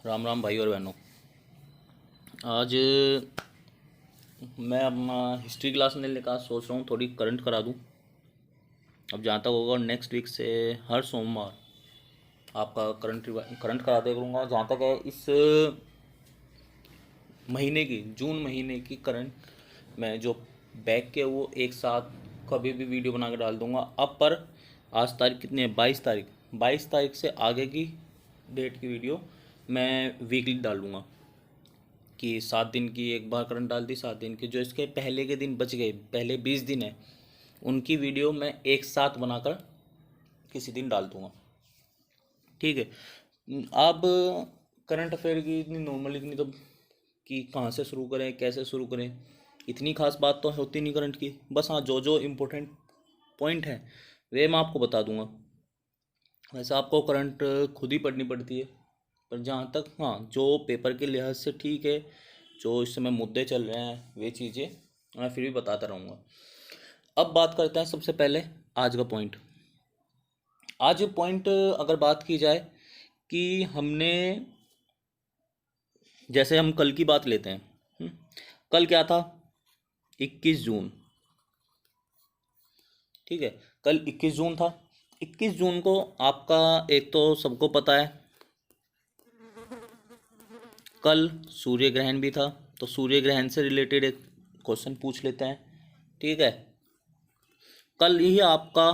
राम राम भाई और बहनों। आज मैं अपना हिस्ट्री क्लास में लेकर सोच रहा हूँ थोड़ी करंट करा दूँ। अब जहाँ तक होगा नेक्स्ट वीक से हर सोमवार आपका करंट कराते करूँगा। जहाँ तक है इस महीने की, जून महीने की करंट मैं जो बैक के वो एक साथ कभी भी वीडियो बना के डाल दूँगा। अब पर आज तारीख कितनी है? 22 तारीख। 22 तारीख से आगे की डेट की वीडियो मैं वीकली डालूँगा कि 7 दिन की एक बार करंट डाल दी, 7 दिन की जो इसके पहले के दिन बच गए, पहले 20 दिन है, उनकी वीडियो मैं एक साथ बनाकर किसी दिन डाल दूँगा। ठीक है। अब करंट अफेयर की इतनी नॉर्मल, इतनी तो कि कहाँ से शुरू करें, कैसे शुरू करें, इतनी खास बात तो होती नहीं करंट की। बस हाँ, जो जो इम्पोर्टेंट पॉइंट है वे मैं आपको बता दूंगा। वैसे आपको करंट खुद ही पढ़नी पड़ती है, पर जहाँ तक हाँ जो पेपर के लिहाज से ठीक है, जो इस समय मुद्दे चल रहे हैं वे चीज़ें मैं फिर भी बताता रहूँगा। अब बात करते हैं सबसे पहले आज का पॉइंट। आज पॉइंट अगर बात की जाए कि हमने, जैसे हम कल की बात लेते हैं। कल क्या था? 21 जून। ठीक है, कल 21 जून था। 21 जून को आपका, एक तो सबको पता है कल सूर्य ग्रहण भी था, तो सूर्य ग्रहण से रिलेटेड एक क्वेश्चन पूछ लेते हैं। ठीक है, कल ही आपका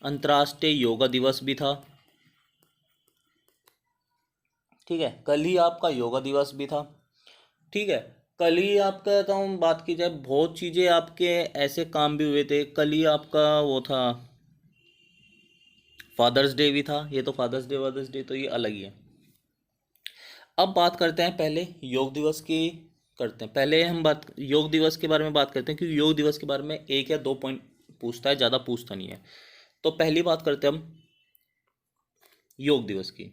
अंतर्राष्ट्रीय योगा दिवस भी था। ठीक है, कल ही आपका योगा दिवस भी था। ठीक है, कल ही आपका कहता हूँ, बात की जाए बहुत चीज़ें आपके ऐसे काम भी हुए थे। कल ही आपका वो था, फादर्स डे भी था। ये तो फादर्स डे तो ये अलग ही है। अब बात करते हैं पहले योग दिवस की। करते हैं पहले हम बात योग दिवस के बारे में बात करते हैं, क्योंकि योग दिवस के बारे में एक या दो पॉइंट पूछता है, ज़्यादा पूछता नहीं है। तो पहली बात करते हैं हम योग दिवस की।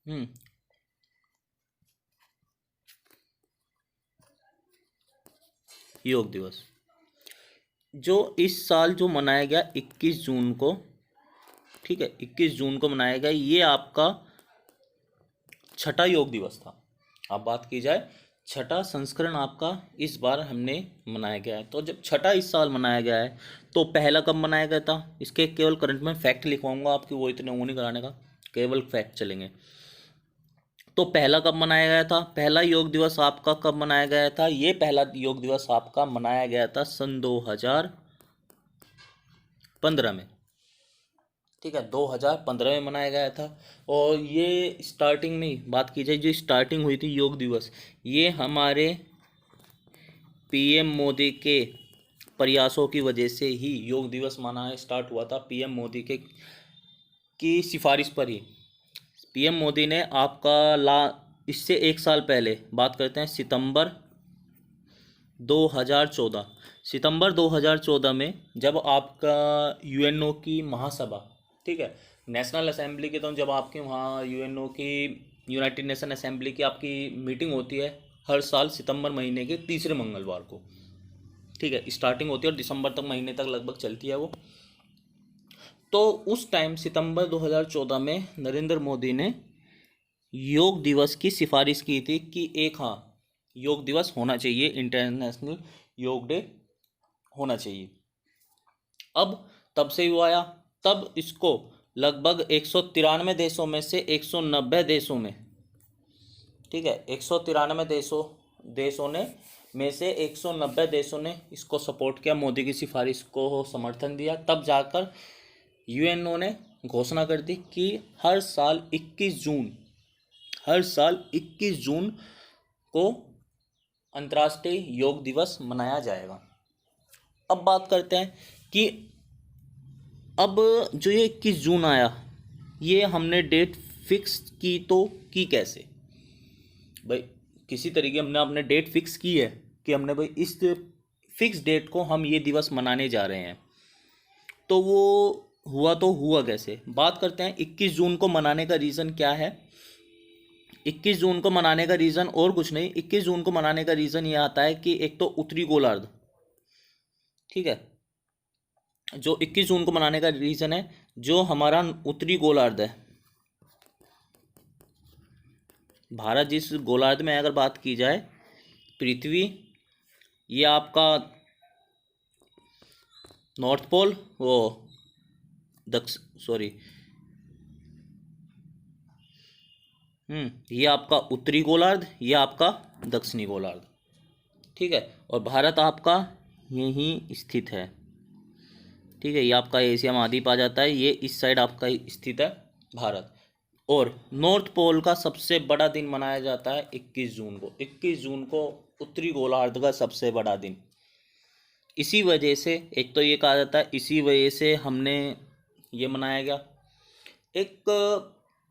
हम्म योग दिवस जो इस साल जो मनाया गया 21 जून को। ठीक है, 21 जून को मनाया गया, ये आपका छठा योग दिवस था। अब बात की जाए, छठा संस्करण आपका इस बार हमने मनाया गया है। तो जब छठा इस साल मनाया गया है, तो पहला कब मनाया गया था? इसके केवल करंट में फैक्ट लिखवाऊंगा आपकी, वो इतने वो नहीं कराने का, केवल फैक्ट चलेंगे। तो पहला कब मनाया गया था? पहला योग दिवस आपका कब मनाया गया था? ये पहला योग दिवस आपका मनाया गया था सन 2015 में। ठीक है, 2015 में मनाया गया था। और ये स्टार्टिंग में बात की जाए, जो स्टार्टिंग हुई थी योग दिवस, ये हमारे पीएम मोदी के प्रयासों की वजह से ही योग दिवस मनाना स्टार्ट हुआ था। पीएम मोदी के की सिफारिश पर ही पीएम मोदी ने आपका इससे एक साल पहले बात करते हैं, सितंबर 2014, सितंबर 2014 में जब आपका यूएनओ की महासभा, ठीक है, नेशनल असेंबली के, तो जब आपके वहाँ यूएनओ की, यूनाइटेड नेशन असेंबली की आपकी मीटिंग होती है हर साल सितंबर महीने के तीसरे मंगलवार को। ठीक है, स्टार्टिंग होती है और दिसंबर तक महीने तक लगभग चलती है वो। तो उस टाइम सितंबर 2014 में नरेंद्र मोदी ने योग दिवस की सिफारिश की थी कि एक हाँ योग दिवस होना चाहिए, इंटरनेशनल योग डे होना चाहिए। अब तब से हुआ आया, तब इसको लगभग 193 देशों में से 190 देशों में, ठीक है, 193 देशों ने में से 190 देशों ने इसको सपोर्ट किया, मोदी की सिफारिश को समर्थन दिया। तब जाकर यूएनओ ने घोषणा कर दी कि हर साल 21 जून को अंतर्राष्ट्रीय योग दिवस मनाया जाएगा। अब बात करते हैं कि अब जो ये 21 जून आया, ये हमने डेट फिक्स की, तो की कैसे भाई? किसी तरीके हमने अपने डेट फिक्स की है कि हमने भाई इस फिक्स डेट को हम ये दिवस मनाने जा रहे हैं। तो वो हुआ तो हुआ कैसे? बात करते हैं 21 जून को मनाने का रीज़न क्या है। 21 जून को मनाने का रीज़न और कुछ नहीं, 21 जून को मनाने का रीज़न ये आता है कि एक तो उत्तरी गोलार्ध, ठीक है, जो 21 जून को मनाने का रीज़न है, जो हमारा उत्तरी गोलार्ध है, भारत जिस गोलार्ध में अगर बात की जाए, पृथ्वी ये आपका नॉर्थ पोल, वो सॉरी ये आपका उत्तरी गोलार्ध, ये आपका दक्षिणी गोलार्ध, ठीक है। और भारत आपका यहीं स्थित है, ठीक है। ये आपका एशिया महाद्वीप आ जाता है, ये इस साइड आपका स्थित है भारत। और नॉर्थ पोल का सबसे बड़ा दिन मनाया जाता है 21 जून को। 21 जून को उत्तरी गोलार्ध का सबसे बड़ा दिन। इसी वजह से एक तो ये कहा जाता है, इसी वजह से हमने ये मनाया गया। एक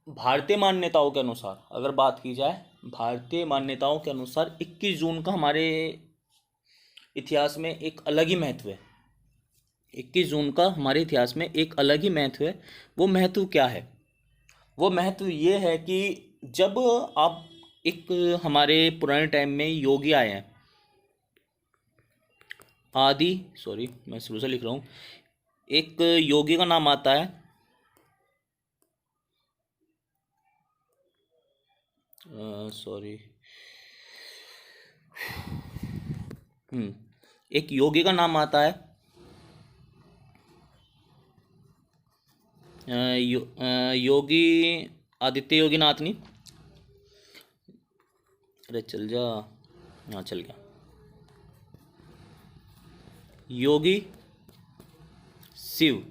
भारतीय मान्यताओं के अनुसार अगर बात की जाए, भारतीय मान्यताओं के अनुसार 21 जून का हमारे इतिहास में एक अलग ही महत्व है। 21 जून का हमारे इतिहास में एक अलग ही महत्व है। वो महत्व क्या है? वो महत्व ये है कि जब आप एक हमारे पुराने टाइम में योगी आए हैं, मैं शुरू से लिख रहा हूँ। एक योगी का नाम आता है एक योगी का नाम आता है योगी आदित्य योगी नाथ नहीं, अरे चल जा, हाँ चल गया, योगी शिव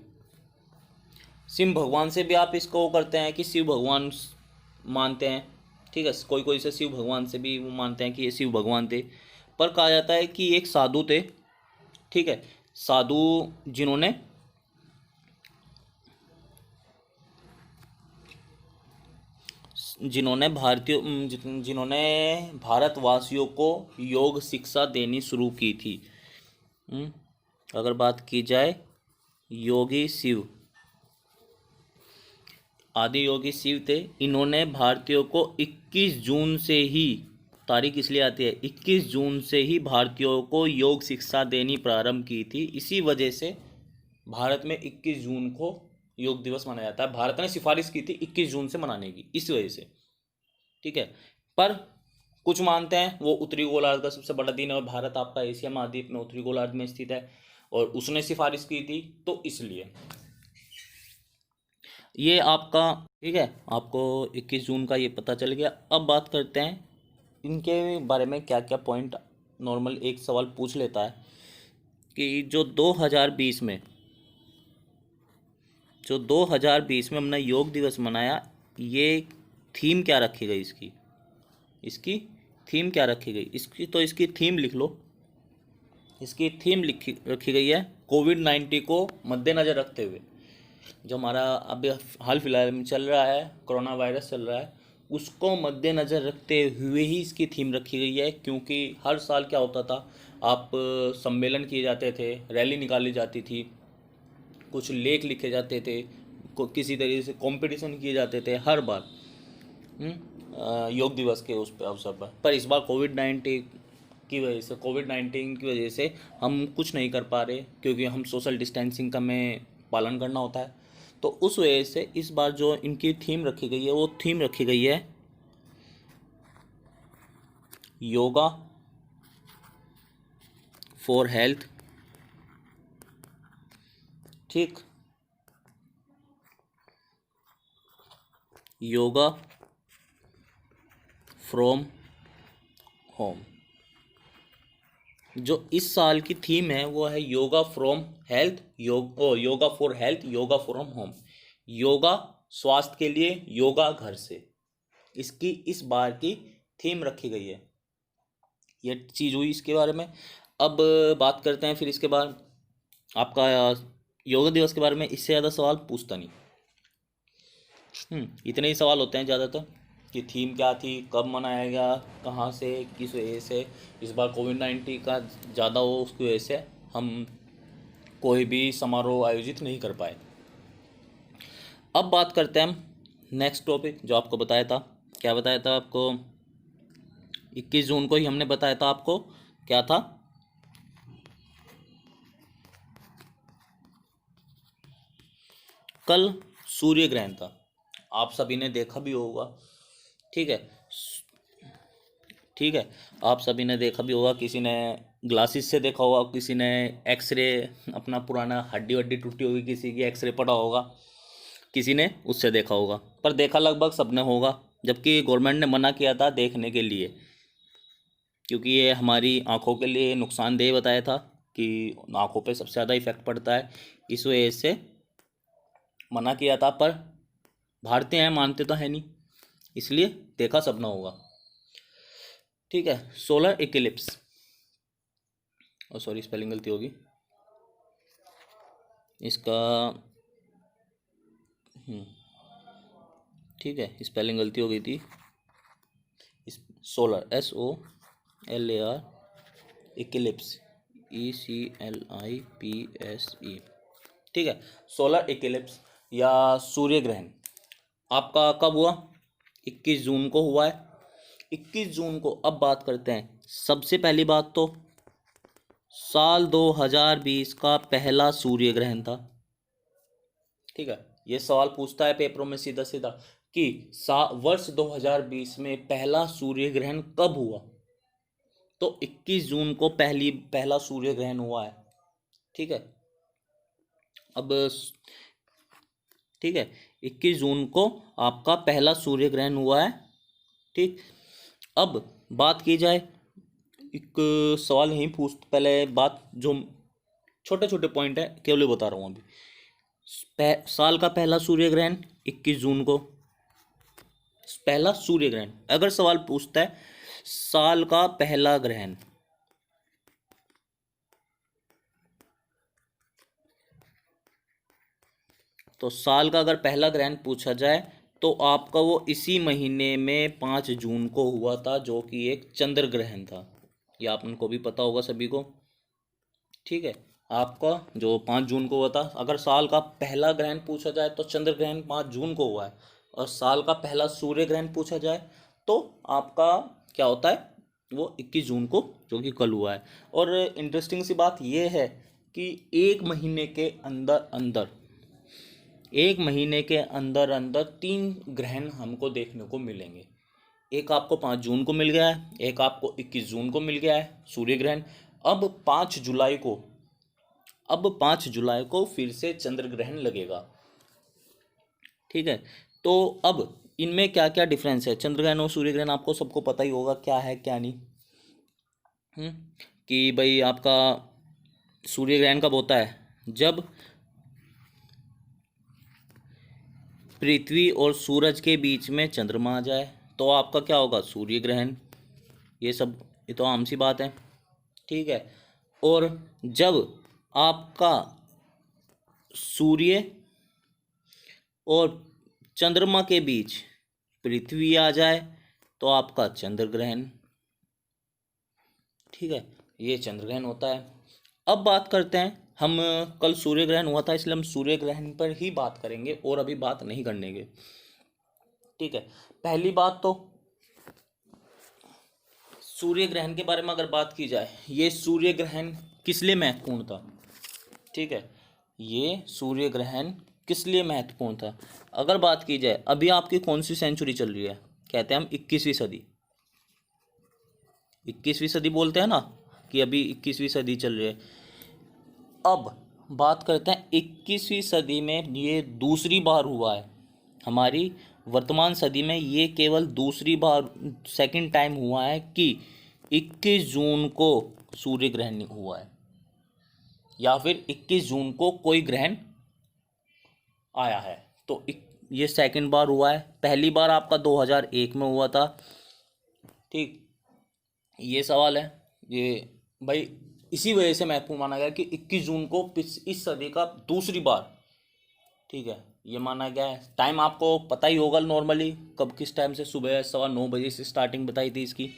भगवान से भी आप इसको करते हैं कि शिव भगवान मानते हैं, ठीक है। कोई कोई से शिव भगवान से भी वो मानते हैं कि ये शिव भगवान थे। पर कहा जाता है कि एक साधु थे, ठीक है, साधु जिन्होंने जिन्होंने भारतवासियों को योग शिक्षा देनी शुरू की थी। अगर बात की जाए, योगी शिव, आदि योगी शिव थे। इन्होंने भारतीयों को 21 जून से ही, तारीख इसलिए आती है 21 जून से ही भारतीयों को योग शिक्षा देनी प्रारंभ की थी। इसी वजह से भारत में 21 जून को योग दिवस मनाया जाता है। भारत ने सिफारिश की थी 21 जून से मनाने की, इस वजह से, ठीक है। पर कुछ मानते हैं वो उत्तरी गोलार्ध का सबसे बड़ा दिन है, और भारत आपका एशिया महाद्वीप में उत्तरी गोलार्ध में स्थित है, और उसने सिफारिश की थी, तो इसलिए ये आपका, ठीक है, आपको 21 जून का ये पता चल गया। अब बात करते हैं इनके बारे में, क्या क्या पॉइंट नॉर्मल एक सवाल पूछ लेता है कि जो 2020 में हमने योग दिवस मनाया, ये थीम क्या रखी गई इसकी थीम क्या रखी गई? इसकी थीम लिख लो। इसकी थीम रखी गई है कोविड-19 को मद्देनज़र रखते हुए। जो हमारा अभी हाल फिलहाल में चल रहा है, कोरोना वायरस चल रहा है, उसको मद्देनज़र रखते हुए ही इसकी थीम रखी गई है। क्योंकि हर साल क्या होता था, आप सम्मेलन किए जाते थे, रैली निकाली जाती थी, कुछ लेख लिखे जाते थे, किसी तरीके से कंपटीशन किए जाते थे हर बार योग दिवस के उस पर अवसर पर इस बार कोविड-19 की वजह से हम कुछ नहीं कर पा रहे, क्योंकि हम सोशल डिस्टेंसिंग का में पालन करना होता है। तो उस वजह से इस बार जो इनकी थीम रखी गई है, वो थीम रखी गई है योगा फॉर हेल्थ, ठीक, योगा फ्रॉम होम। जो इस साल की थीम है वो है yoga from health, yoga for health, yoga from home. Yoga स्वास्थ्य के लिए, योगा घर से, इसकी इस बार की थीम रखी गई है। ये चीज़ हुई इसके बारे में। अब बात करते हैं फिर इसके बाद, आपका योगा दिवस के बारे में इससे ज़्यादा सवाल पूछता नहीं, इतने ही सवाल होते हैं ज़्यादातर कि थीम क्या थी, कब मनाया गया, कहाँ से, किस वजह से। इस बार कोविड-19 का ज़्यादा हो, उसकी वजह से हम कोई भी समारोह आयोजित नहीं कर पाए। अब बात करते हैं हम नेक्स्ट टॉपिक, जो आपको बताया था। क्या बताया था आपको? 21 जून को ही हमने बताया था आपको, क्या था? कल सूर्य ग्रहण था, आप सभी ने देखा भी होगा। ठीक है, ठीक है, आप सभी ने देखा भी होगा, किसी ने ग्लासेस से देखा होगा, किसी ने एक्सरे, अपना पुराना हड्डी वड्डी टूटी होगी किसी की, एक्सरे पड़ा होगा, किसी ने उससे देखा होगा, पर देखा लगभग सबने होगा, जबकि गवर्नमेंट ने मना किया था देखने के लिए, क्योंकि ये हमारी आंखों के लिए नुकसानदेह बताया था कि आंखों पे सबसे ज़्यादा इफेक्ट पड़ता है, इस वजह से मना किया था। पर भारतीय हैं, मानते तो है नहीं, इसलिए देखा सबने होगा। ठीक है, सोलर इक्लिप्स, और सॉरी स्पेलिंग गलती होगी इसका, ठीक है, स्पेलिंग गलती हो गई थी। Solar SOLAR, Eclipse ECLIPSE। ठीक है, सोलर इक्लिप्स या सूर्य ग्रहण आपका कब हुआ? 21 जून को हुआ है। 21 जून को अब बात करते हैं। सबसे पहली बात तो साल 2020 का पहला सूर्य ग्रहण था। ठीक है, ये सवाल पूछता है पेपरों में सीधा सीधा कि वर्ष 2020 में पहला सूर्य ग्रहण कब हुआ? तो 21 जून को पहला सूर्य ग्रहण हुआ है। ठीक है, अब ठीक है, 21 जून को आपका पहला सूर्य ग्रहण हुआ है। ठीक, अब बात की जाए, एक सवाल यहीं पूछ, पहले बात जो छोटे छोटे पॉइंट है केवल बता रहा हूँ अभी। साल का पहला सूर्य ग्रहण 21 जून को, पहला सूर्य ग्रहण। अगर सवाल पूछता है साल का पहला ग्रहण, तो साल का अगर पहला ग्रहण पूछा जाए तो आपका वो इसी महीने में 5 जून को हुआ था, जो कि एक चंद्र ग्रहण था। ये आपको भी पता होगा सभी को। ठीक है, आपका जो 5 जून को हुआ था, अगर साल का पहला ग्रहण पूछा जाए तो चंद्र ग्रहण 5 जून को हुआ है, और साल का पहला सूर्य ग्रहण पूछा जाए तो आपका क्या होता है, वो 21 जून को, जो कि कल हुआ है। और इंटरेस्टिंग सी बात यह है कि एक महीने के अंदर अंदर, एक महीने के अंदर अंदर 3 ग्रहण हमको देखने को मिलेंगे। एक आपको 5 जून को मिल गया है, एक आपको 21 जून को मिल गया है सूर्य ग्रहण। अब 5 जुलाई को, फिर से चंद्र ग्रहण लगेगा। ठीक है, तो अब इनमें क्या क्या डिफरेंस है, चंद्र ग्रहण और सूर्य ग्रहण आपको सबको पता ही होगा क्या है क्या नहीं। कि भाई आपका सूर्य ग्रहण कब होता है? जब पृथ्वी और सूरज के बीच में चंद्रमा आ जाए तो आपका क्या होगा, सूर्य ग्रहण। ये तो आम सी बात है। ठीक है, और जब आपका सूर्य और चंद्रमा के बीच पृथ्वी आ जाए तो आपका चंद्र ग्रहण। ठीक है, ये चंद्र ग्रहण होता है। अब बात करते हैं, हम कल सूर्य ग्रहण हुआ था इसलिए हम सूर्य ग्रहण पर ही बात करेंगे और अभी बात नहीं करेंगे। ठीक है, पहली बात तो सूर्य ग्रहण के बारे में अगर बात की जाए, ये सूर्य ग्रहण किस लिए महत्वपूर्ण था? ठीक है, ये सूर्य ग्रहण किस लिए महत्वपूर्ण था? अगर बात की जाए, अभी आपकी कौन सी सेंचुरी चल रही है? कहते हैं हम 21वीं सदी। 21वीं सदी बोलते हैं ना, कि अभी 21वीं सदी चल रही है। अब बात करते हैं 21वीं सदी में, ये दूसरी बार हुआ है हमारी वर्तमान सदी में, ये केवल दूसरी बार, सेकंड टाइम हुआ है कि 21 जून को सूर्य ग्रहण हुआ है, या फिर 21 जून को कोई ग्रहण आया है। तो ये सेकंड बार हुआ है। पहली बार आपका 2001 में हुआ था। ठीक, ये सवाल है, ये भाई इसी वजह से महत्वपूर्ण माना गया कि 21 जून को इस सदी का दूसरी बार, ठीक है, ये माना गया है। टाइम आपको पता ही होगा नॉर्मली, कब किस टाइम से, सुबह 9:15 से स्टार्टिंग बताई थी इसकी,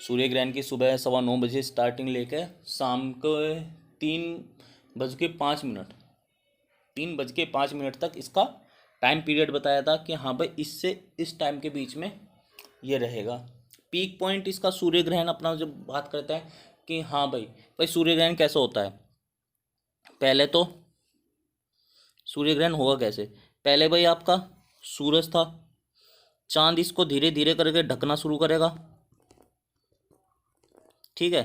सूर्य ग्रहण की सुबह 9:15 स्टार्टिंग लेकर शाम को 3:05 3:05 तक इसका टाइम पीरियड बताया था कि हाँ भाई इससे इस टाइम के बीच में ये रहेगा। पीक पॉइंट इसका सूर्य ग्रहण अपना जब बात करते हैं कि हाँ भाई सूर्य ग्रहण कैसा होता है, पहले तो सूर्य ग्रहण होगा कैसे? पहले भाई आपका सूरज था, चांद इसको धीरे धीरे करके ढकना शुरू करेगा, ठीक है,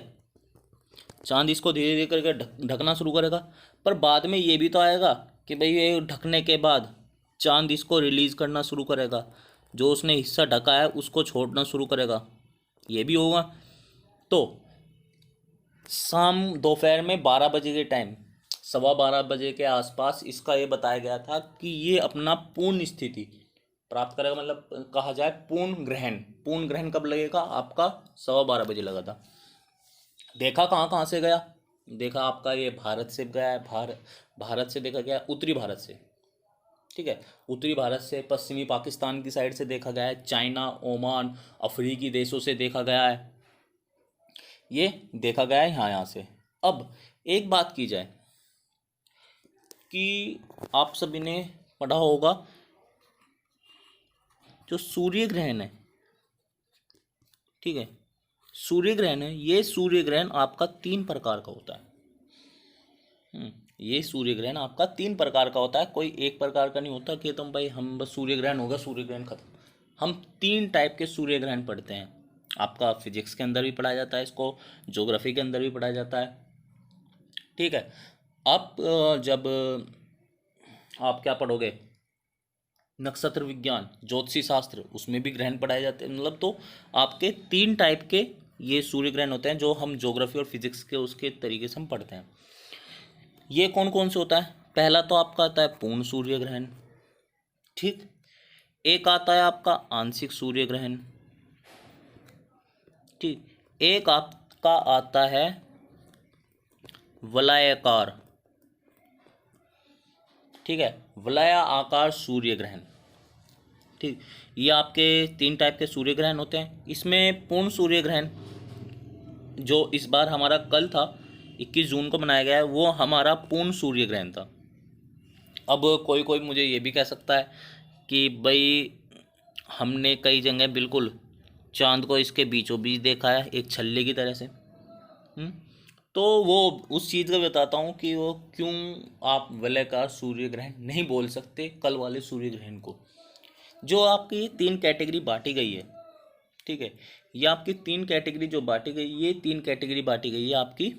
चांद इसको धीरे धीरे करके ढकना शुरू करेगा। पर बाद में ये भी तो आएगा कि भाई ये ढकने के बाद चांद इसको रिलीज करना शुरू करेगा, जो उसने हिस्सा ढका है उसको छोड़ना शुरू करेगा, ये भी होगा। तो शाम दोपहर में 12 बजे के टाइम, 12:15 बजे के आसपास इसका ये बताया गया था कि ये अपना पूर्ण स्थिति प्राप्त करेगा, मतलब कहा जाए पूर्ण ग्रहण। पूर्ण ग्रहण कब लगेगा? आपका 12:15 बजे लगा था। देखा कहाँ कहाँ से गया? देखा आपका ये भारत से गया है, भारत से देखा गया, उत्तरी भारत से, ठीक है, उत्तरी भारत से, पश्चिमी पाकिस्तान की साइड से देखा गया है, चाइना, ओमान, अफ्रीकी देशों से देखा गया है, ये देखा गया है यहाँ से। अब एक बात की जाए कि आप सभी ने पढ़ा होगा जो सूर्य ग्रहण है, ठीक है, सूर्य ग्रहण है, ये सूर्य ग्रहण आपका 3 प्रकार का होता है। ये सूर्य ग्रहण आपका 3 प्रकार का होता है, कोई एक प्रकार का नहीं होता कि तुम भाई हम बस सूर्य ग्रहण होगा सूर्य ग्रहण खत्म। हम 3 टाइप के सूर्य ग्रहण पढ़ते हैं। आपका फिजिक्स के अंदर भी पढ़ाया जाता है, इसको ज्योग्राफी के अंदर भी पढ़ाया जाता है, ठीक है। अब जब आप क्या पढ़ोगे, नक्षत्र विज्ञान, ज्योतिषी शास्त्र, उसमें भी ग्रहण पढ़ाए जाते हैं। मतलब तो आपके 3 टाइप के ये सूर्य ग्रहण होते हैं जो हम ज्योग्राफी और फिजिक्स के उसके तरीके से हम पढ़ते हैं। ये कौन कौन से होता है? पहला तो आपका आता है पूर्ण सूर्य ग्रहण, ठीक। एक आता है आपका आंशिक सूर्य ग्रहण, ठीक। एक आपका आता है वलयाकार, ठीक है, वलया आकार सूर्य ग्रहण, ठीक। ये आपके 3 टाइप के सूर्य ग्रहण होते हैं। इसमें पूर्ण सूर्य ग्रहण जो इस बार हमारा कल था 21 जून को मनाया गया है, वो हमारा पूर्ण सूर्य ग्रहण था। अब कोई कोई मुझे ये भी कह सकता है कि भाई हमने कई जगह बिल्कुल चांद को इसके बीचों बीच देखा है एक छल्ले की तरह से। तो वो उस चीज़ का बताता हूँ कि वो क्यों आप वलयाकार सूर्य ग्रहण नहीं बोल सकते कल वाले सूर्य ग्रहण को। जो आपकी 3 कैटेगरी बांटी गई है, ठीक है, ये आपकी 3 कैटेगरी जो बांटी गई, ये 3 कैटेगरी बांटी गई है आपकी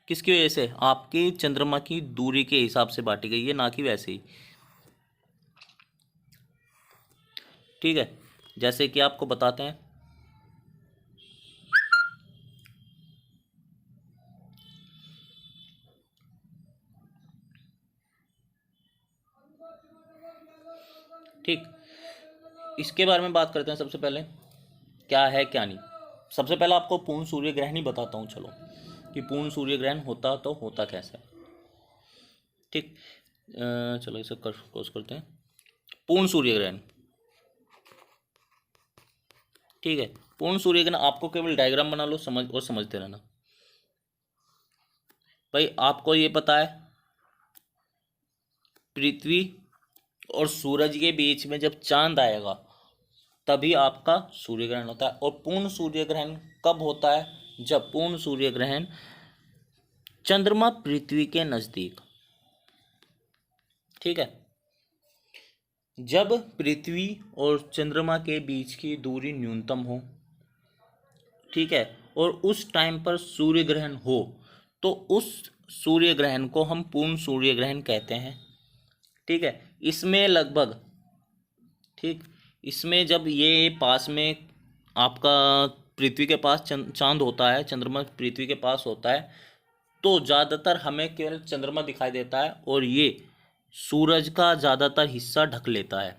किसकी वजह से? आपकी चंद्रमा की दूरी के हिसाब से बांटी गई है, ना कि वैसे ही, ठीक है। जैसे कि आपको बताते हैं, ठीक, इसके बारे में बात करते हैं। सबसे पहले क्या है क्या नहीं, सबसे पहले आपको पूर्ण सूर्य ग्रहण ही बताता हूँ चलो, कि पूर्ण सूर्य ग्रहण होता तो होता कैसे, ठीक। चलो इसे क्लोज करते हैं। पूर्ण सूर्य ग्रहण, ठीक है, पूर्ण सूर्य ग्रहण आपको केवल डायग्राम बना लो, समझते रहना। भाई आपको ये पता है पृथ्वी और सूरज के बीच में जब चांद आएगा तभी आपका सूर्य ग्रहण होता है। और पूर्ण सूर्य ग्रहण कब होता है? जब पूर्ण सूर्य ग्रहण चंद्रमा पृथ्वी के नजदीक, ठीक है, जब पृथ्वी और चंद्रमा के बीच की दूरी न्यूनतम हो, ठीक है, और उस टाइम पर सूर्य ग्रहण हो, तो उस सूर्य ग्रहण को हम पूर्ण सूर्य ग्रहण कहते हैं, ठीक है। इसमें लगभग, ठीक, इसमें जब ये पास में आपका पृथ्वी के पास चांद होता है, चंद्रमा पृथ्वी के पास होता है, तो ज़्यादातर हमें केवल चंद्रमा दिखाई देता है और ये सूरज का ज़्यादातर हिस्सा ढक लेता है,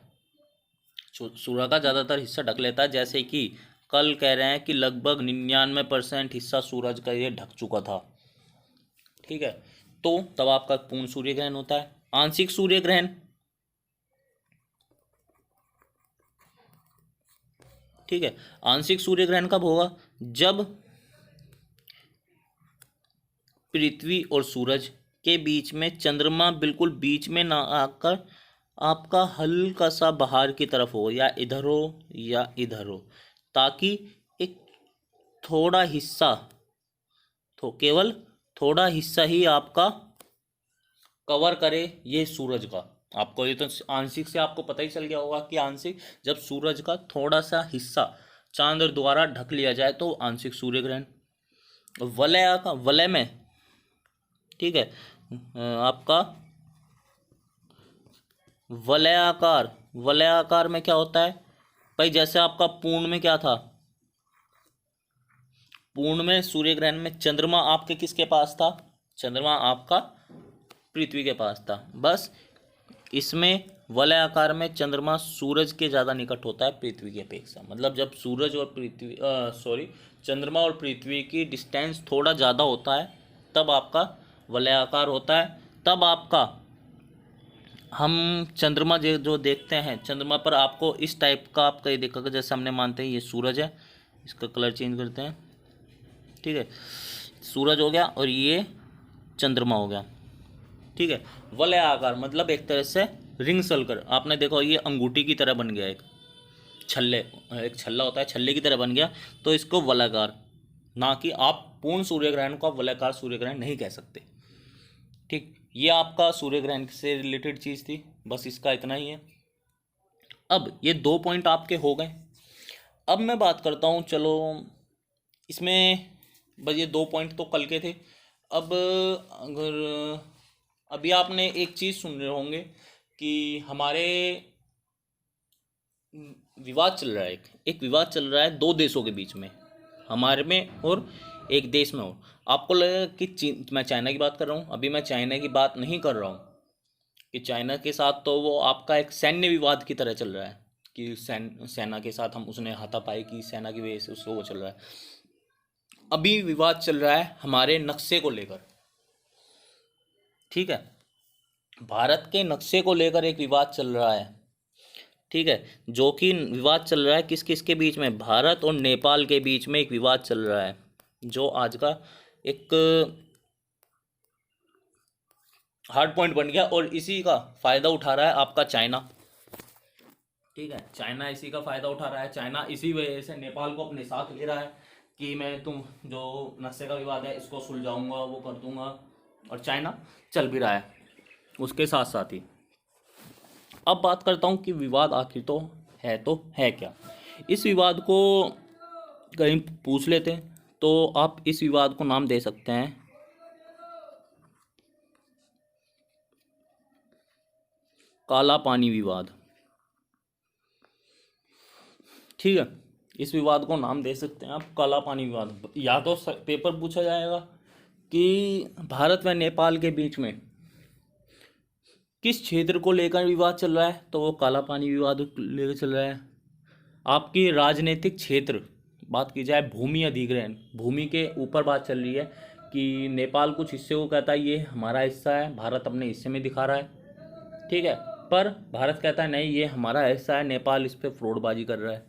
सूर्य का ज़्यादातर हिस्सा ढक लेता है। जैसे कि कल कह रहे हैं कि लगभग 99% हिस्सा सूरज का ये ढक चुका था, ठीक है। तो तब आपका पूर्ण सूर्य ग्रहण होता है। आंशिक सूर्य ग्रहण, ठीक है, आंशिक सूर्य ग्रहण कब होगा? जब पृथ्वी और सूरज के बीच में चंद्रमा बिल्कुल बीच में ना आकर आपका हल्का सा बाहर की तरफ हो, या इधर हो या इधर हो, ताकि एक थोड़ा हिस्सा, तो केवल थोड़ा हिस्सा ही आपका कवर करे ये सूरज का। आपको ये तो आंशिक से आपको पता ही चल गया होगा कि आंशिक जब सूरज का थोड़ा सा हिस्सा चांद द्वारा ढक लिया जाए तो आंशिक सूर्य ग्रहण। वलय का वलय में, ठीक है, आपका वलयाकार, वलयाकार में क्या होता है भाई, जैसे आपका पूर्ण में क्या था, पूर्ण में सूर्य ग्रहण में चंद्रमा आपके किसके पास था, चंद्रमा आपका पृथ्वी के पास था। बस इसमें वलय आकार में चंद्रमा सूरज के ज़्यादा निकट होता है पृथ्वी की अपेक्षा। मतलब जब सूरज और पृथ्वी चंद्रमा और पृथ्वी की डिस्टेंस थोड़ा ज़्यादा होता है तब आपका वलयाकार होता है। तब आपका हम चंद्रमा जो देखते हैं, चंद्रमा पर आपको इस टाइप का आपका ये देखा, जैसे हमने मानते हैं ये सूरज है, इसका कलर चेंज करते हैं, ठीक है, सूरज हो गया और ये चंद्रमा हो गया, ठीक है। वलय आकार मतलब एक तरह से रिंग सर्कल, आपने देखो ये अंगूठी की तरह बन गया, एक छल्ले, एक छल्ला होता है छल्ले की तरह बन गया, तो इसको वलयाकार, ना कि आप पूर्ण सूर्य ग्रहण को आप वलयाकार सूर्य ग्रहण नहीं कह सकते, ठीक। ये आपका सूर्य ग्रहण से रिलेटेड चीज़ थी, बस इसका इतना ही है। अब ये 2 पॉइंट आपके हो गए। अब मैं बात करता हूँ, चलो इसमें बस ये 2 पॉइंट तो कल के थे। अब अगर अभी आपने एक चीज़ सुन रहे होंगे कि हमारे विवाद चल रहा है, एक विवाद चल रहा है 2 देशों के बीच में, हमारे में और एक देश में। और आपको लगेगा कि मैं चाइना की बात कर रहा हूँ, अभी मैं चाइना की बात नहीं कर रहा हूँ कि चाइना के साथ तो वो आपका एक सैन्य विवाद की तरह चल रहा है कि सेना के साथ हम उसने हाथापाई की, सेना की वजह से उसको वो चल रहा है। अभी विवाद चल रहा है हमारे नक्शे को लेकर, ठीक है, भारत के नक्शे को लेकर एक विवाद चल रहा है, ठीक है, जो कि विवाद चल रहा है किस किस के बीच में, भारत और नेपाल के बीच में एक विवाद चल रहा है, जो आज का एक हार्ड पॉइंट बन गया। और इसी का फ़ायदा उठा रहा है आपका चाइना, ठीक है, चाइना इसी का फ़ायदा उठा रहा है। चाइना इसी वजह से नेपाल को अपने साथ ले रहा है कि मैं तुम जो नक्शे का विवाद है इसको सुलझाऊंगा, वो कर दूंगा, और चाइना चल भी रहा है उसके साथ साथ ही। अब बात करता हूँ कि विवाद आखिर तो है क्या। इस विवाद को कहीं पूछ लेते हैं तो आप इस विवाद को नाम दे सकते हैं काला पानी विवाद, ठीक है, इस विवाद को नाम दे सकते हैं आप काला पानी विवाद। या तो पेपर पूछा जाएगा कि भारत व नेपाल के बीच में किस क्षेत्र को लेकर विवाद चल रहा है, तो वो काला पानी विवाद लेकर चल रहा है। आपकी राजनीतिक क्षेत्र बात की जाए, भूमि अधिग्रहण, भूमि के ऊपर बात चल रही है कि नेपाल कुछ हिस्से को कहता है ये हमारा हिस्सा है, भारत अपने हिस्से में दिखा रहा है, ठीक है, पर भारत कहता है नहीं ये हमारा हिस्सा है, नेपाल इस पर फ्रॉडबाजी कर रहा है।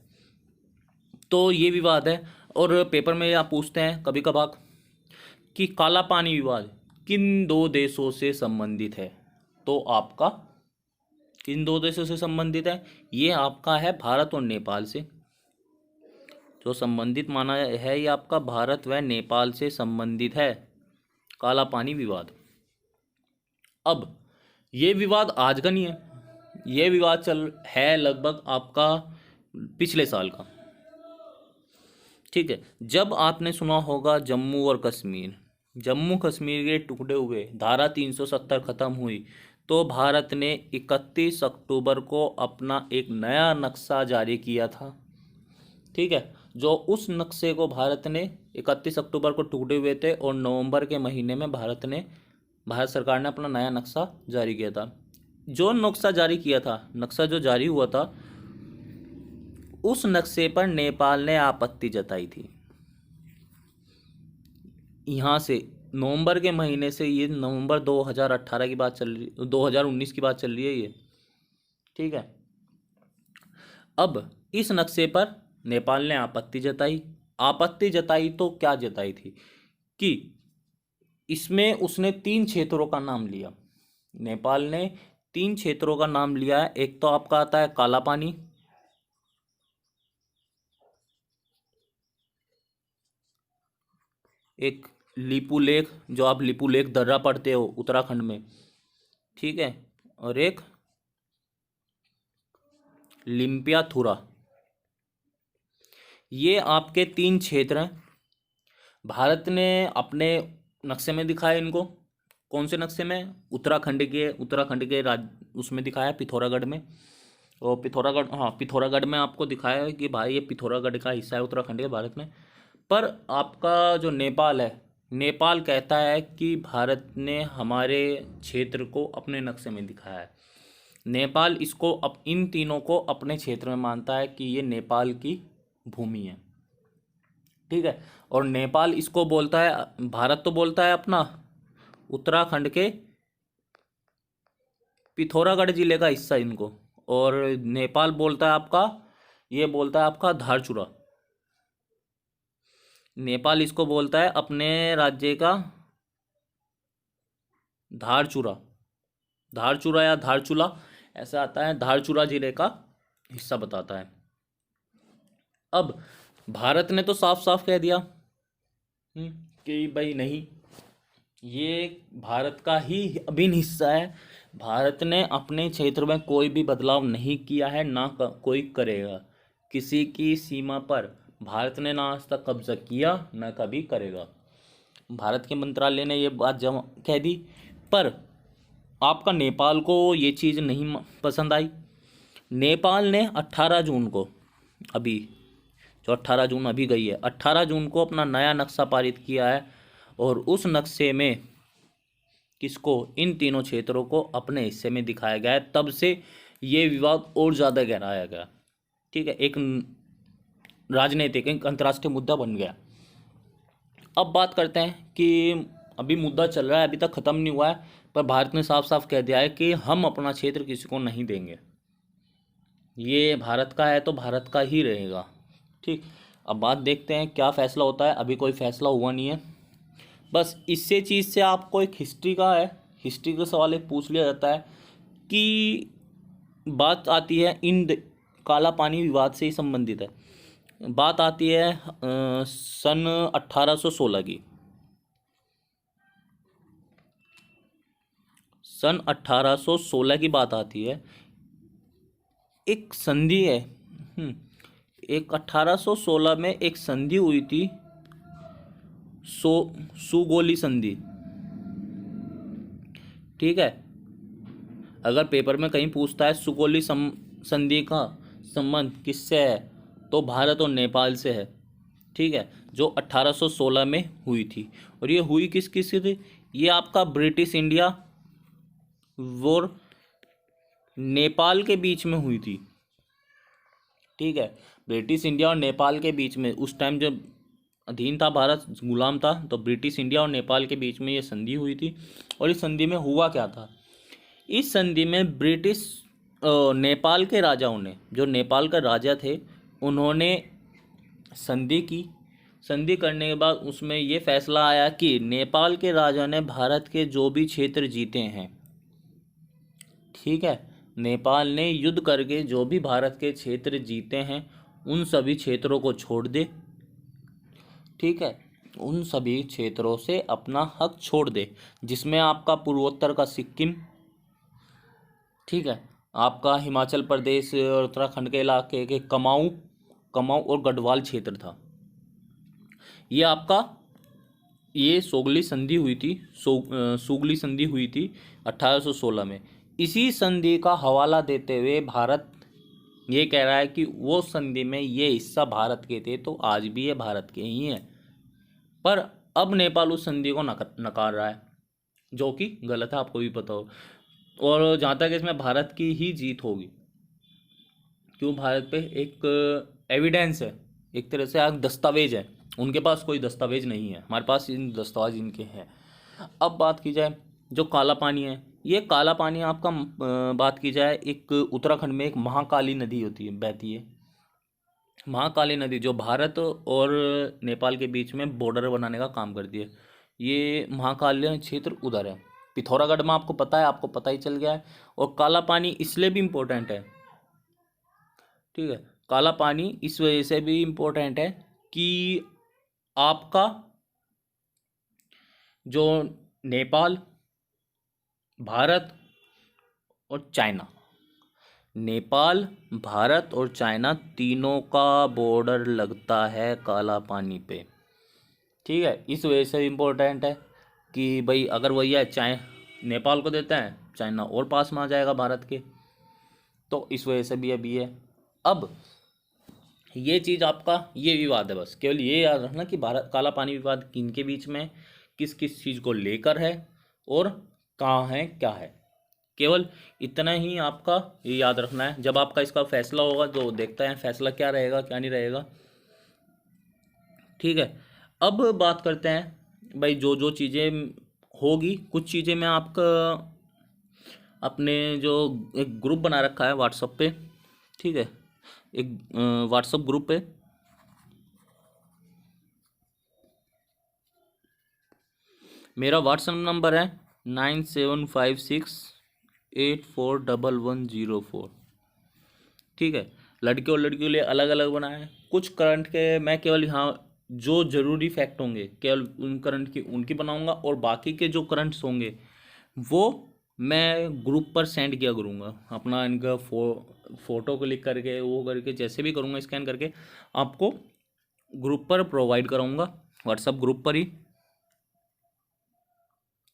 तो ये विवाद है। और पेपर में आप पूछते हैं कभी कभार कि काला पानी विवाद किन 2 देशों से संबंधित है, तो आपका किन 2 देशों से संबंधित है, ये आपका है भारत और नेपाल से, जो संबंधित माना है ये आपका भारत व नेपाल से संबंधित है काला पानी विवाद। अब ये विवाद आज का नहीं है, ये विवाद चल है लगभग आपका पिछले साल का, ठीक है। जब आपने सुना होगा जम्मू और कश्मीर, जम्मू कश्मीर के टुकड़े हुए, धारा 370 खत्म हुई, तो भारत ने 31 अक्टूबर को अपना एक नया नक्शा जारी किया था, ठीक है। जो उस नक्शे को भारत ने 31 अक्टूबर को टुकड़े हुए थे और नवंबर के महीने में भारत सरकार ने अपना नया नक्शा जारी किया था। जो नक्शा जारी किया था, नक्शा जो जारी हुआ था, उस नक्शे पर नेपाल ने आपत्ति जताई थी। यहाँ से नवंबर के महीने से, ये नवंबर 2018 की बात चल रही, 2019 की बात चल रही है ये, ठीक है। अब इस नक्शे पर नेपाल ने आपत्ति जताई तो क्या जताई थी कि इसमें उसने 3 क्षेत्रों का नाम लिया, नेपाल ने 3 क्षेत्रों का नाम लिया है। एक तो आपका आता है काला पानी, एक लिपू लेक, जो आप लिपू लेक दर्रा पढ़ते हो उत्तराखंड में, ठीक है, और एक लिम्पियाथुरा। ये आपके 3 क्षेत्र हैं। भारत ने अपने नक्शे में दिखाया इनको। कौन से नक्शे में? उत्तराखंड के उसमें दिखाया है, पिथौरागढ़ में। और पिथौरागढ़, हाँ पिथौरागढ़ में आपको दिखाया है कि भाई ये पिथौरागढ़ का हिस्सा है उत्तराखंड के, भारत में। पर आपका जो नेपाल है, नेपाल कहता है कि भारत ने हमारे क्षेत्र को अपने नक्शे में दिखाया है। नेपाल इसको इन तीनों को अपने क्षेत्र में मानता है कि ये नेपाल की भूमि है। ठीक है, और नेपाल इसको बोलता है, भारत तो बोलता है अपना उत्तराखंड के पिथौरागढ़ जिले का हिस्सा इनको, और नेपाल बोलता है आपका, ये बोलता है आपका धारचूड़ा। नेपाल इसको बोलता है अपने राज्य का धारचूड़ा, धारचूड़ा या धारचूला ऐसा आता है, धारचूड़ा जिले का हिस्सा बताता है। अब भारत ने तो साफ साफ कह दिया कि भाई नहीं, ये भारत का ही अभिन्न हिस्सा है। भारत ने अपने क्षेत्र में कोई भी बदलाव नहीं किया है, ना कोई करेगा। किसी की सीमा पर भारत ने ना आज तक कब्जा किया, ना कभी करेगा। भारत के मंत्रालय ने ये बात जमा कह दी। पर आपका नेपाल को ये चीज़ नहीं पसंद आई। नेपाल ने 18 जून को, अभी जो 18 जून अभी गई है, 18 जून को अपना नया नक्शा पारित किया है। और उस नक्शे में किसको? इन तीनों क्षेत्रों को अपने हिस्से में दिखाया गया है। तब से ये विवाद और ज़्यादा गहराया गया। ठीक है, एक राजनीतिक, एक अंतर्राष्ट्रीय मुद्दा बन गया। अब बात करते हैं कि अभी मुद्दा चल रहा है, अभी तक ख़त्म नहीं हुआ है, पर भारत ने साफ साफ कह दिया है कि हम अपना क्षेत्र किसी को नहीं देंगे। ये भारत का है तो भारत का ही रहेगा। ठीक, अब बात देखते हैं क्या फ़ैसला होता है। अभी कोई फ़ैसला हुआ नहीं है। बस इससे चीज़ से आपको एक हिस्ट्री का है, हिस्ट्री का सवाल एक पूछ लिया जाता है कि बात आती है काला पानी विवाद से ही संबंधित है। बात आती है सन 1816 की। सन 1816 की बात आती है। एक संधि है, एक 1816 में एक संधि हुई थी, सुगोली संधि। ठीक है, अगर पेपर में कहीं पूछता है सुगोली संधि का संबंध किससे है, तो भारत और नेपाल से है। ठीक है, जो 1816 में हुई थी। और ये हुई किस किस से थी? ये आपका ब्रिटिश इंडिया और नेपाल के बीच में हुई थी। ठीक है, ब्रिटिश इंडिया और नेपाल के बीच में, उस टाइम जब अधीन था भारत, गुलाम था, तो ब्रिटिश इंडिया और नेपाल के बीच में ये संधि हुई थी। और इस संधि में हुआ क्या था? इस संधि में नेपाल के राजाओं ने, जो नेपाल का राजा थे, उन्होंने संधि की। संधि करने के बाद उसमें ये फैसला आया कि नेपाल के राजा ने भारत के जो भी क्षेत्र जीते हैं, ठीक है, नेपाल ने युद्ध करके जो भी भारत के क्षेत्र जीते हैं उन सभी क्षेत्रों को छोड़ दे। ठीक है, उन सभी क्षेत्रों से अपना हक छोड़ दे, जिसमें आपका पूर्वोत्तर का सिक्किम, ठीक है, आपका हिमाचल प्रदेश और उत्तराखंड के इलाके के कमाऊं और गढ़वाल क्षेत्र था। ये आपका ये सोगली संधि हुई थी, सुगली संधि हुई थी 1816 में। इसी संधि का हवाला देते हुए भारत ये कह रहा है कि वो संधि में ये हिस्सा भारत के थे, तो आज भी ये भारत के ही हैं। पर अब नेपाल उस संधि को नकार रहा है, जो कि गलत है, आपको भी पता हो। और जहाँ तक इसमें भारत की ही जीत होगी, क्यों? भारत पे एक एविडेंस है, एक तरह से एक दस्तावेज है। उनके पास कोई दस्तावेज नहीं है, हमारे पास इन दस्तावेज इनके हैं। अब बात की जाए जो काला पानी है, ये काला पानी आपका बात की जाए, एक उत्तराखंड में एक महाकाली नदी होती है, बहती है। महाकाली नदी जो भारत और नेपाल के बीच में बॉर्डर बनाने का काम करती है। ये महाकाली क्षेत्र उधर है, पिथौरागढ़ में। आपको पता है, आपको पता ही चल गया है। और काला पानी इसलिए भी इम्पोर्टेंट है, ठीक है, काला पानी इस वजह से भी इम्पोर्टेंट है कि आपका जो नेपाल, भारत और चाइना। नेपाल, भारत और चाइना तीनों का बॉर्डर लगता है काला पानी पे। ठीक है, इस वजह से इम्पोर्टेंट है कि भाई अगर वही है नेपाल को देते हैं, चाइना और पास में आ जाएगा भारत के, तो इस वजह से भी अभी है। अब ये चीज़ आपका ये विवाद है, बस केवल ये याद रखना कि भारत काला पानी विवाद किनके बीच में, किस किस चीज़ को लेकर है और कहाँ है क्या है, केवल इतना ही आपका ये याद रखना है। जब आपका इसका फैसला होगा तो देखते हैं फैसला क्या रहेगा क्या नहीं रहेगा। ठीक है, अब बात करते हैं भाई जो जो चीज़ें होगी। कुछ चीज़ें मैं आपका अपने जो एक ग्रुप बना रखा है व्हाट्सएप पे, ठीक है, एक व्हाट्सएप ग्रुप पे मेरा व्हाट्सएप नंबर है 9756841104। ठीक है, लड़के और लड़कियों के लिए अलग अलग बनाए हैं। कुछ करंट के मैं केवल यहाँ जो ज़रूरी फैक्ट होंगे केवल उन करंट की उनकी बनाऊंगा, और बाकी के जो करंट्स होंगे वो मैं ग्रुप पर सेंड किया करूँगा। अपना इनका फ़ोटो क्लिक करके वो करके जैसे भी करूँगा स्कैन करके आपको ग्रुप पर प्रोवाइड कराऊँगा, व्हाट्सएप ग्रुप पर ही।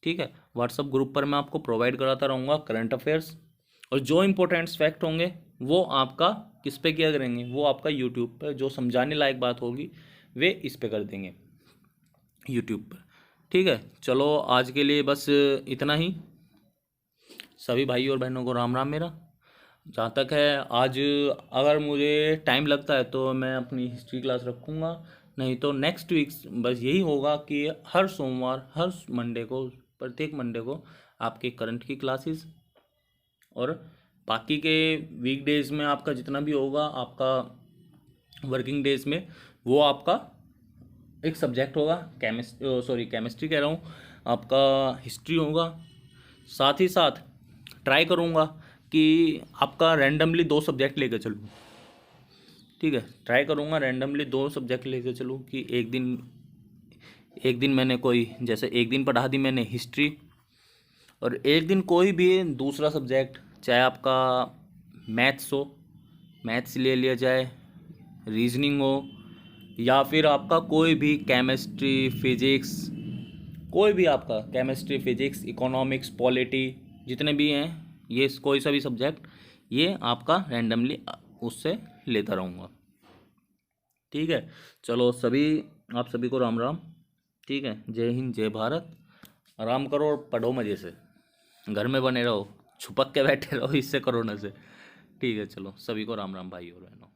ठीक है, व्हाट्सएप ग्रुप पर मैं आपको प्रोवाइड कराता रहूँगा करंट अफेयर्स, और जो इम्पोर्टेंट्स फैक्ट होंगे वो आपका किस पे किया करेंगे, वो आपका यूट्यूब पर जो समझाने लायक बात होगी वे इस पे कर देंगे यूट्यूब पर। ठीक है, चलो आज के लिए बस इतना ही। सभी भाई और बहनों को राम राम मेरा। जहाँ तक है आज अगर मुझे टाइम लगता है तो मैं अपनी हिस्ट्री क्लास रखूँगा, नहीं तो नेक्स्ट वीक बस यही होगा कि हर सोमवार हर मंडे को प्रत्येक मंडे को आपके करंट की क्लासेस, और बाकी के वीकडेज में आपका जितना भी होगा आपका वर्किंग डेज में वो आपका एक सब्जेक्ट होगा केमिस्ट्री कह रहा हूँ, आपका हिस्ट्री होगा। साथ ही साथ ट्राई करूँगा कि आपका रैंडमली 2 सब्जेक्ट लेकर चलूँ। ठीक है, ट्राई करूँगा रैंडमली 2 सब्जेक्ट लेकर चलूँ कि एक दिन मैंने कोई जैसे एक दिन पढ़ा दी मैंने हिस्ट्री, और एक दिन कोई भी दूसरा सब्जेक्ट, चाहे आपका मैथ्स हो मैथ्स ले लिया जाए, रीजनिंग हो, या फिर आपका कोई भी केमिस्ट्री फिजिक्स, कोई भी आपका केमिस्ट्री फिजिक्स इकोनॉमिक्स पॉलिटी जितने भी हैं ये कोई सा भी सब्जेक्ट ये आपका रैंडमली उससे लेता रहूँगा। ठीक है, चलो आप सभी को राम राम। ठीक है, जय हिंद जय भारत। आराम करो और पढ़ो मज़े से, घर में बने रहो, छुपक के बैठे रहो इससे कोरोना से। ठीक है, चलो सभी को राम राम भाई और बहनों।